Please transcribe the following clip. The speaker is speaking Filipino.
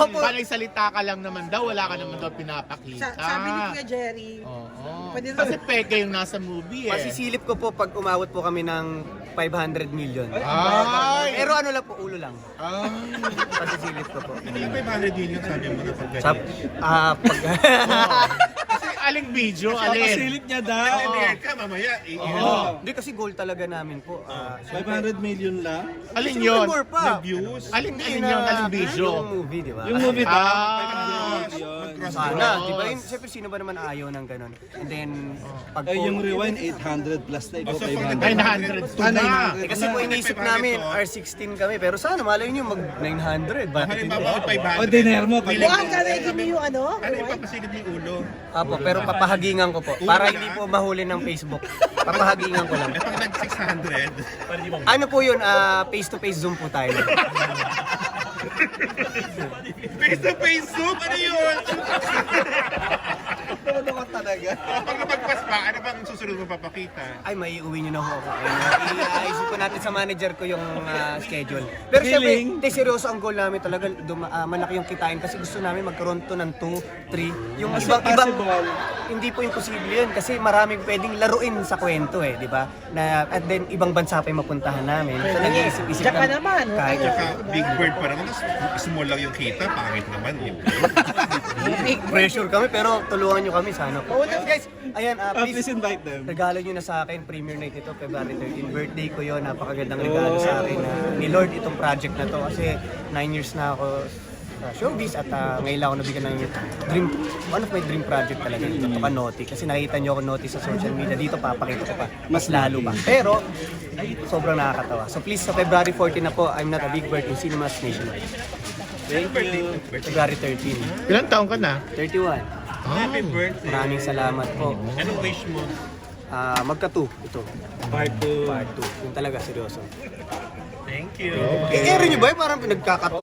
Opo. Panay-salita ka lang naman daw, wala ka naman daw pinapakita. Sabi ni Kuya Jerry. Oo. Pwede na- Kasi peke yung nasa movie eh. Masisilip ko po pag umawat po kami ng 500 million. Ay! Pero ano lang po, ulo lang. Ay! Masisilip ko po. Hindi 500 million sabi mo na pag Sa, pag... Kasi aling video, alin? Papasilip niya daw. Hindi ka mamaya. Hindi kasi goal talaga namin po. 500 million lang. Alin Siyempre, yun? more pa. Views. Alin yun? Aling video? Yung movie, di ba? Yung movie daw. Ah. Sana, di ba? Siyempre, sino ba naman ayaw ng ganun? And then, pag Ay, po, yung rewind 800 plus na ito, Oh, so 500. 900 to na. eh, kasi po iniisip namin, R16 kami. Pero sana, malay nyo, mag 900. Bakit hindi? Halimbawa, 500. O, diner mo. Buwan ka na yung ano? Ano yung papasigid ni ulo? Apo, pero papahagingan ko po. Para hindi po mahuli ng Facebook. Papahagingan ko lang. Eh pag nag-600, Ano po yun? Face-to-face Zoom po tayo. face-to-face Zoom, ano yun? Ano ka talaga? Pag napagpas pa, ano bang susunod mo papakita? Ay, may uwi nyo na ho ako. Iisip ko natin sa manager ko yung schedule. Pero syempre, Feeling? hindi, seryoso ang goal namin talaga. Malaki yung kitain kasi gusto namin magkaroon to ng 2, 3. Yung Kasi ibang, possible. hindi po imposible yun kasi maraming pwedeng laruin sa kwento eh, di ba? Na, at then, ibang bansa pa yung mapuntahan namin. So, nag-iisip-isip Japan naman. Kahit, Tsaka Big Bird pa naman, small lang yung kita, pangit naman yun. pressure kami pero tulungan nyo kami sana po. Guys, ayan, Please please, invite them. regalo nyo na sa akin, premiere night ito, February 13. Birthday ko yon, napakagandang regalo sa akin ni Lord itong project na to kasi 9 years na ako sa showbiz at ngayon lang ako nabigyan ng dream, one of my dream project talaga dito, to Kanoti. Kasi nakita nyo ako Noti sa social media, dito papakita ko pa, mas lalo pa. Pero, sobrang nakakatawa. So please, sa February 14 na po, I'm Not a Big Bird in Cinemas Nationwide. Thank you. February 13. Ilang taong ka na? 31. Happy birthday! Maraming salamat po. Anong wish mo? Magka-2 ito. Part 2. Part 2. Yung talaga, seryoso. Thank you! Eh, nyo ba? Parang pinagkakato.